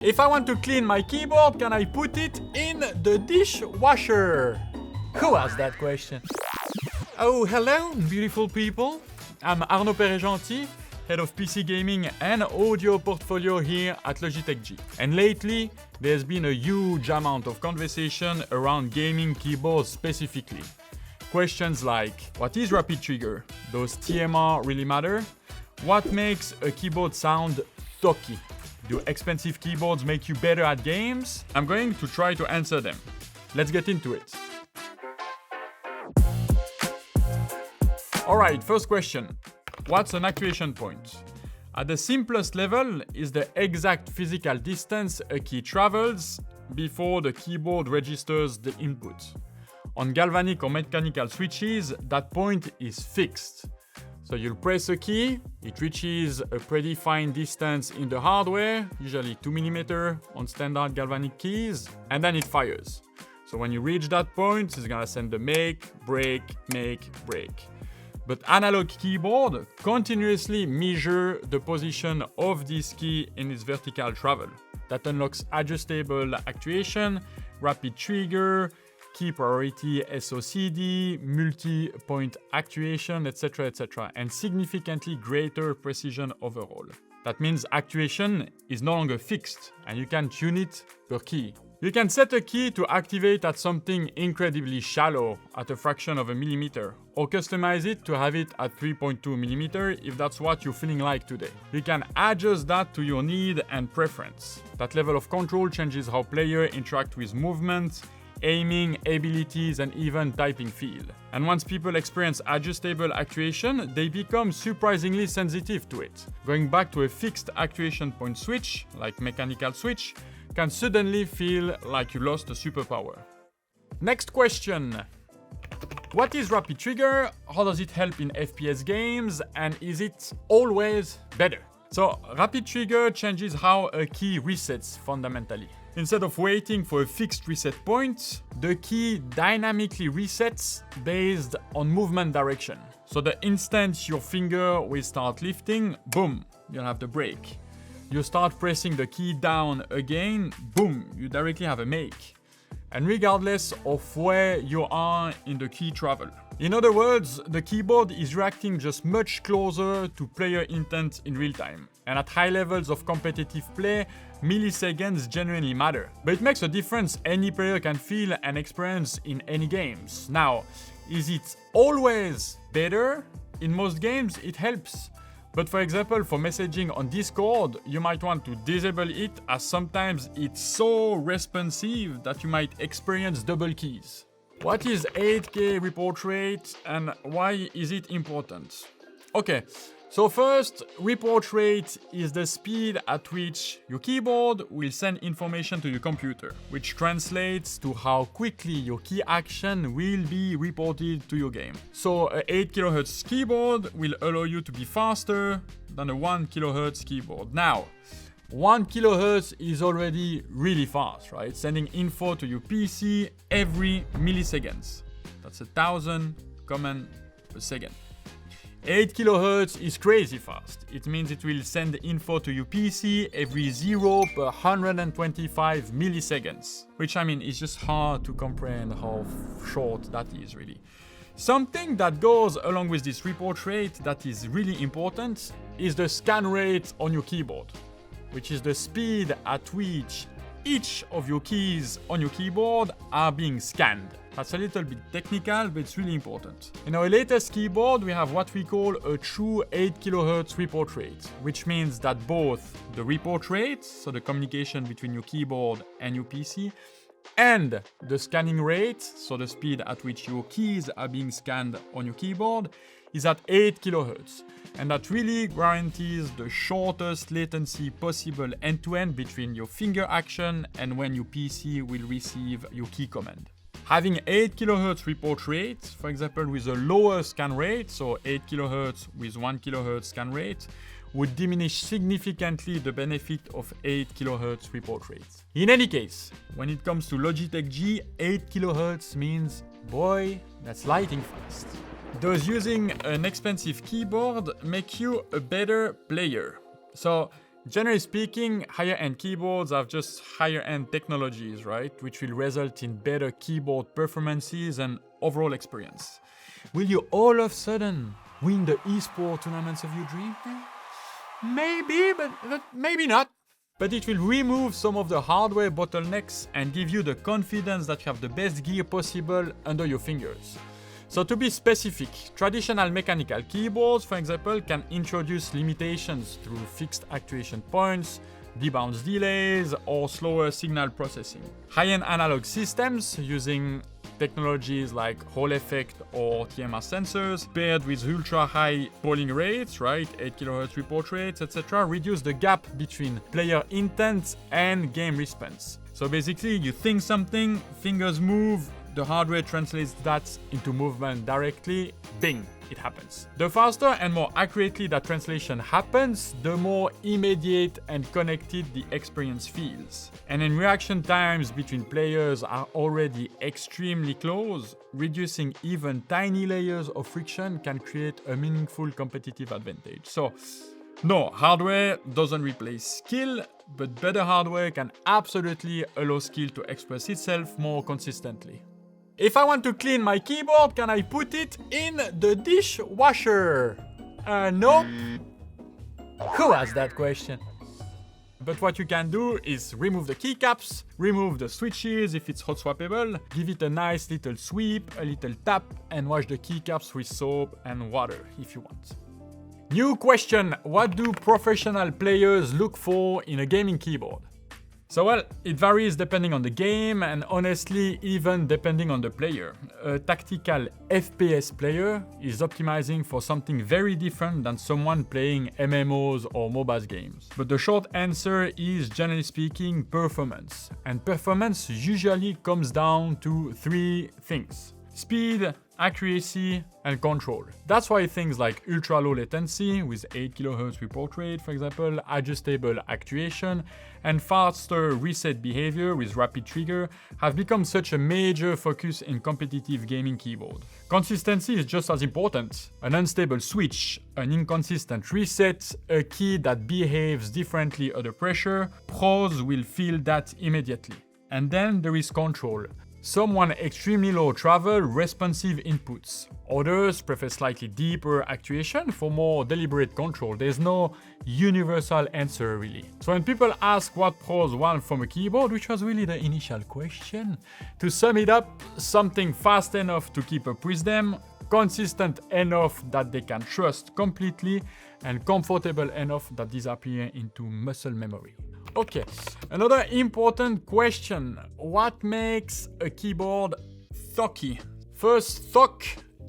If I want to clean my keyboard, can I put it in the dishwasher? Who asked that question? Oh, hello, beautiful people. I'm Arnaud Perret-Gentil, head of PC gaming and audio portfolio here at Logitech G. And lately, there's been a huge amount of conversation around gaming keyboards specifically. Questions like, what is rapid trigger? Does TMR really matter? What makes a keyboard sound thocky? Do expensive keyboards make you better at games? I'm going to try to answer them. Let's get into it. Alright, first question. What's an actuation point? At the simplest level is the exact physical distance a key travels before the keyboard registers the input. On galvanic or mechanical switches, that point is fixed. So you'll press a key, it reaches a predefined distance in the hardware, usually 2mm on standard galvanic keys, and then it fires. So when you reach that point, it's gonna send the make, break. But analog keyboard continuously measure the position of this key in its vertical travel. That unlocks adjustable actuation, rapid trigger, key priority SOCD, multi-point actuation, etc., and significantly greater precision overall. That means actuation is no longer fixed, and you can tune it per key. You can set a key to activate at something incredibly shallow, at a fraction of a millimeter, or customize it to have it at 3.2mm if that's what you're feeling like today. You can adjust that to your need and preference. That level of control changes how players interact with movement, aiming, abilities, and even typing feel. And once people experience adjustable actuation, they become surprisingly sensitive to it. Going back to a fixed actuation point switch, like mechanical switch, can suddenly feel like you lost a superpower. Next question. What is rapid trigger? How does it help in FPS games? And is it always better? So, rapid trigger changes how a key resets fundamentally. Instead of waiting for a fixed reset point, the key dynamically resets based on movement direction. So the instant your finger will start lifting, boom, you'll have the break. You start pressing the key down again, boom, you directly have a make. And regardless of where you are in the key travel. In other words, the keyboard is reacting just much closer to player intent in real time. And at high levels of competitive play, milliseconds genuinely matter. But it makes a difference any player can feel and experience in any games. Now, is it always better? In most games, it helps. But for example, for messaging on Discord, you might want to disable it as sometimes it's so responsive that you might experience double keys. What is 8K report rate and why is it important? Okay, so first, report rate is the speed at which your keyboard will send information to your computer, which translates to how quickly your key action will be reported to your game. So a 8 kHz keyboard will allow you to be faster than a 1 kHz keyboard. Now, 1 kHz is already really fast, right? Sending info to your PC every milliseconds. That's 1,000 commands per second. 8 kHz is crazy fast. It means it will send info to your PC every 0 per 125 milliseconds. Which is just hard to comprehend how short that is really. Something that goes along with this report rate that is really important is the scan rate on your keyboard, which is the speed at which each of your keys on your keyboard are being scanned. That's a little bit technical, but it's really important. In our latest keyboard, we have what we call a true 8 kHz report rate, which means that both the report rate, so the communication between your keyboard and your PC, and the scanning rate, so the speed at which your keys are being scanned on your keyboard, is at 8 kHz. And that really guarantees the shortest latency possible end-to-end between your finger action and when your PC will receive your key command. Having 8 kHz report rate, for example with a lower scan rate, so 8 kHz with 1 kHz scan rate, would diminish significantly the benefit of 8 kHz report rates. In any case, when it comes to Logitech G, 8 kHz means, boy, that's lightning fast. Does using an expensive keyboard make you a better player? So Generally speaking, higher-end keyboards have just higher-end technologies, right? Which will result in better keyboard performances and overall experience. Will you all of a sudden win the esport tournaments of your dream? Maybe, but maybe not. But it will remove some of the hardware bottlenecks and give you the confidence that you have the best gear possible under your fingers. So to be specific, traditional mechanical keyboards, for example, can introduce limitations through fixed actuation points, debounce delays, or slower signal processing. High-end analog systems using technologies like Hall effect or TMR sensors, paired with ultra-high polling rates, right, 8 kHz report rates, etc., reduce the gap between player intent and game response. So basically, you think something, fingers move, the hardware translates that into movement directly, bing, it happens. The faster and more accurately that translation happens, the more immediate and connected the experience feels. And when reaction times between players are already extremely close, reducing even tiny layers of friction can create a meaningful competitive advantage. So, no, hardware doesn't replace skill, but better hardware can absolutely allow skill to express itself more consistently. If I want to clean my keyboard, can I put it in the dishwasher? Nope. Who asked that question? But what you can do is remove the keycaps, remove the switches if it's hot-swappable, give it a nice little sweep, a little tap, and wash the keycaps with soap and water if you want. New question, what do professional players look for in a gaming keyboard? So well, it varies depending on the game and honestly even depending on the player. A tactical FPS player is optimizing for something very different than someone playing MMOs or MOBA games. But the short answer is, generally speaking, performance. And performance usually comes down to three things: speed, accuracy, and control. That's why things like ultra-low latency with 8 kHz report rate, for example, adjustable actuation, and faster reset behavior with rapid trigger have become such a major focus in competitive gaming keyboard. Consistency is just as important. An unstable switch, an inconsistent reset, a key that behaves differently under pressure, pros will feel that immediately. And then there is control. Some want extremely low travel, responsive inputs. Others prefer slightly deeper actuation for more deliberate control. There's no universal answer really. So when people ask what pros want from a keyboard, which was really the initial question, to sum it up, something fast enough to keep up with them, consistent enough that they can trust completely, and comfortable enough that disappear into muscle memory. Okay, another important question. What makes a keyboard thocky? First, thock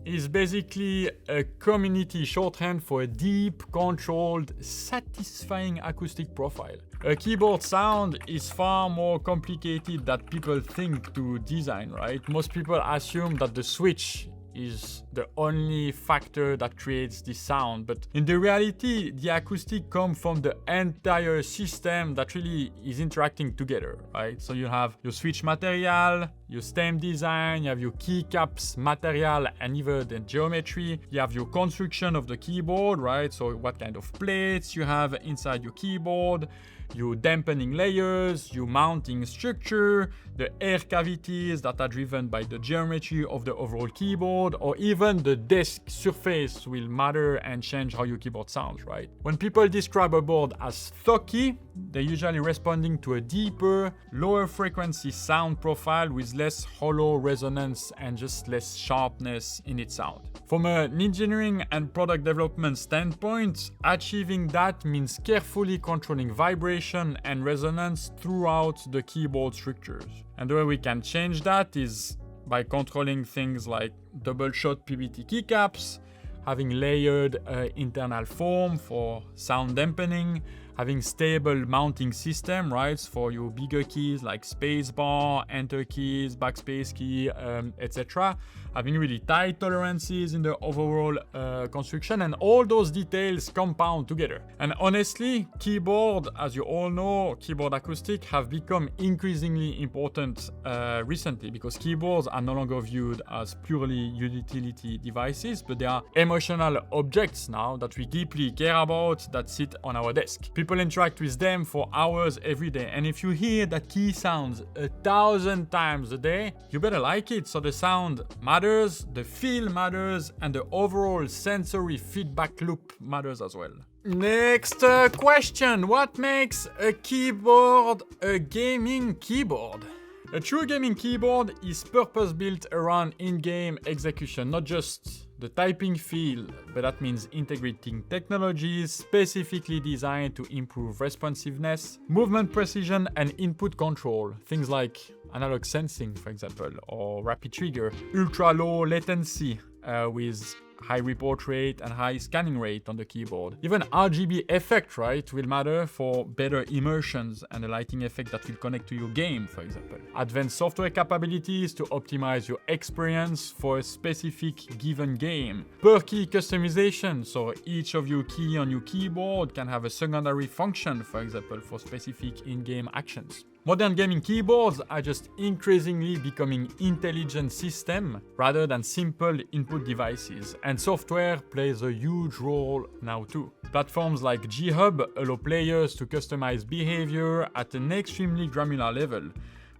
is basically a community shorthand for a deep, controlled, satisfying acoustic profile. A keyboard sound is far more complicated than people think to design, right? Most people assume that the switch is the only factor that creates this sound, but in the reality, the acoustic comes from the entire system that really is interacting together, right? So you have your switch material, your stem design, you have your keycaps material and even the geometry, you have your construction of the keyboard, right? So what kind of plates you have inside your keyboard, your dampening layers, your mounting structure, the air cavities that are driven by the geometry of the overall keyboard, or even the desk surface will matter and change how your keyboard sounds, right? When people describe a board as thocky, they're usually responding to a deeper, lower frequency sound profile with less hollow resonance and just less sharpness in its sound. From an engineering and product development standpoint, achieving that means carefully controlling vibration and resonance throughout the keyboard structures. And the way we can change that is by controlling things like double-shot PBT keycaps, having layered internal foam for sound dampening, having stable mounting system, right, for your bigger keys like spacebar, enter keys, backspace key, etc. having really tight tolerances in the overall construction, and all those details compound together. And honestly, keyboard, as you all know, keyboard acoustic have become increasingly important recently, because keyboards are no longer viewed as purely utility devices, but they are emotional objects now that we deeply care about, that sit on our desk. People interact with them for hours every day, and if you hear that key sounds 1,000 times a day, you better like it. So the sound matters, the feel matters, and the overall sensory feedback loop matters as well. Next question. What makes a keyboard a gaming keyboard? A true gaming keyboard is purpose-built around in-game execution, not just the typing feel, but that means integrating technologies specifically designed to improve responsiveness, movement precision, and input control. Things like analog sensing, for example, or rapid trigger, ultra-low latency with high report rate and high scanning rate on the keyboard. Even RGB effect, right, will matter for better immersions and a lighting effect that will connect to your game, for example. Advanced software capabilities to optimize your experience for a specific given game. Per key customization, so each of your key on your keyboard can have a secondary function, for example, for specific in-game actions. Modern gaming keyboards are just increasingly becoming intelligent systems rather than simple input devices, and software plays a huge role now too. Platforms like G-Hub allow players to customize behavior at an extremely granular level,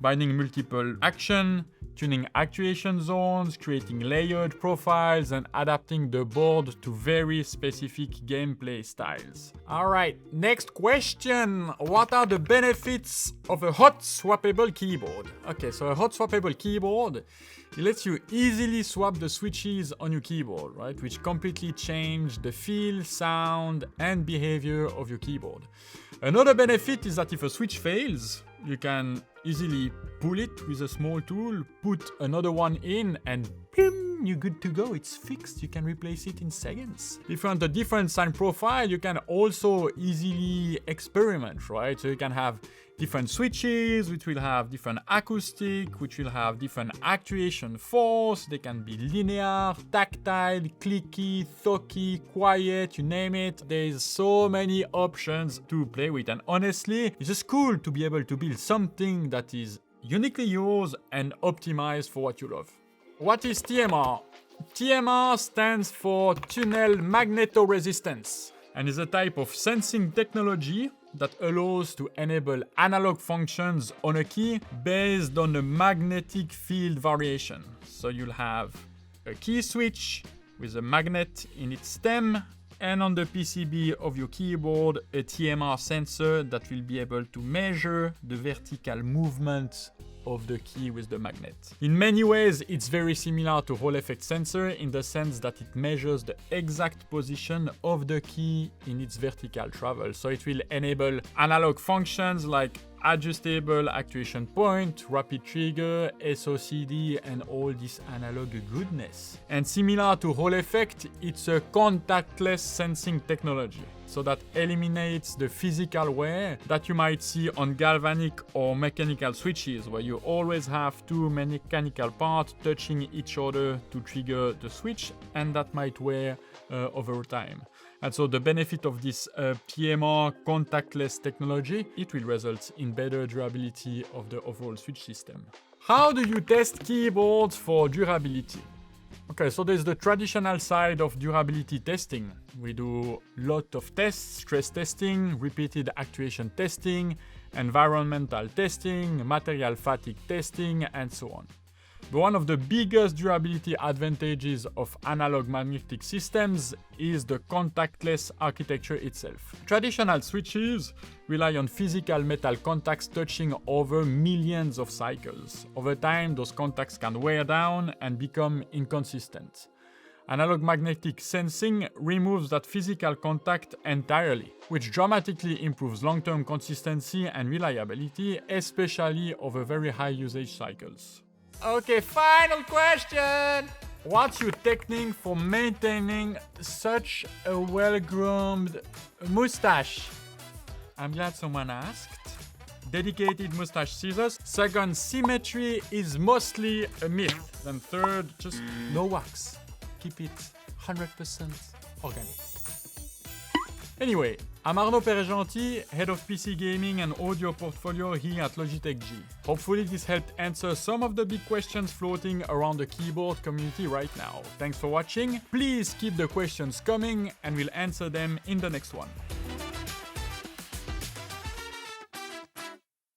binding multiple action, tuning actuation zones, creating layered profiles, and adapting the board to very specific gameplay styles. Alright, next question. What are the benefits of a hot-swappable keyboard? Okay, so a hot-swappable keyboard, it lets you easily swap the switches on your keyboard, right? Which completely change the feel, sound, and behavior of your keyboard. Another benefit is that if a switch fails, you can easily pull it with a small tool, put another one in, and boom, you're good to go. It's fixed. You can replace it in seconds. If you want a different sound profile, you can also easily experiment, right? So you can have different switches, which will have different acoustic, which will have different actuation force. They can be linear, tactile, clicky, thocky, quiet, you name it. There's so many options to play with, and honestly, it's just cool to be able to build something that is uniquely yours and optimized for what you love. What is TMR? TMR stands for tunnel magnetoresistance, and is a type of sensing technology that allows to enable analog functions on a key based on a magnetic field variation. So you'll have a key switch with a magnet in its stem, and on the PCB of your keyboard, a TMR sensor that will be able to measure the vertical movement of the key with the magnet. In many ways, it's very similar to Hall effect sensor in the sense that it measures the exact position of the key in its vertical travel. So it will enable analog functions like adjustable actuation point, rapid trigger, SOCD, and all this analog goodness. And similar to Hall effect, it's a contactless sensing technology. So that eliminates the physical wear that you might see on galvanic or mechanical switches, where you always have two mechanical parts touching each other to trigger the switch, and that might wear over time. And so the benefit of this TMR contactless technology, it will result in better durability of the overall switch system. How do you test keyboards for durability? Okay, so there's the traditional side of durability testing. We do a lot of tests, stress testing, repeated actuation testing, environmental testing, material fatigue testing, and so on. But one of the biggest durability advantages of analog magnetic systems is the contactless architecture itself. Traditional switches rely on physical metal contacts touching over millions of cycles. Over time, those contacts can wear down and become inconsistent. Analog magnetic sensing removes that physical contact entirely, which dramatically improves long-term consistency and reliability, especially over very high usage cycles. Okay, final question! What's your technique for maintaining such a well-groomed mustache? I'm glad someone asked. dedicated mustache scissors. Second, symmetry is mostly a myth. Then third, just no wax. Keep it 100% organic. Anyway, I'm Arnaud Perret-Gentil, head of PC gaming and audio portfolio here at Logitech G. Hopefully this helped answer some of the big questions floating around the keyboard community right now. Thanks for watching. Please keep the questions coming and we'll answer them in the next one.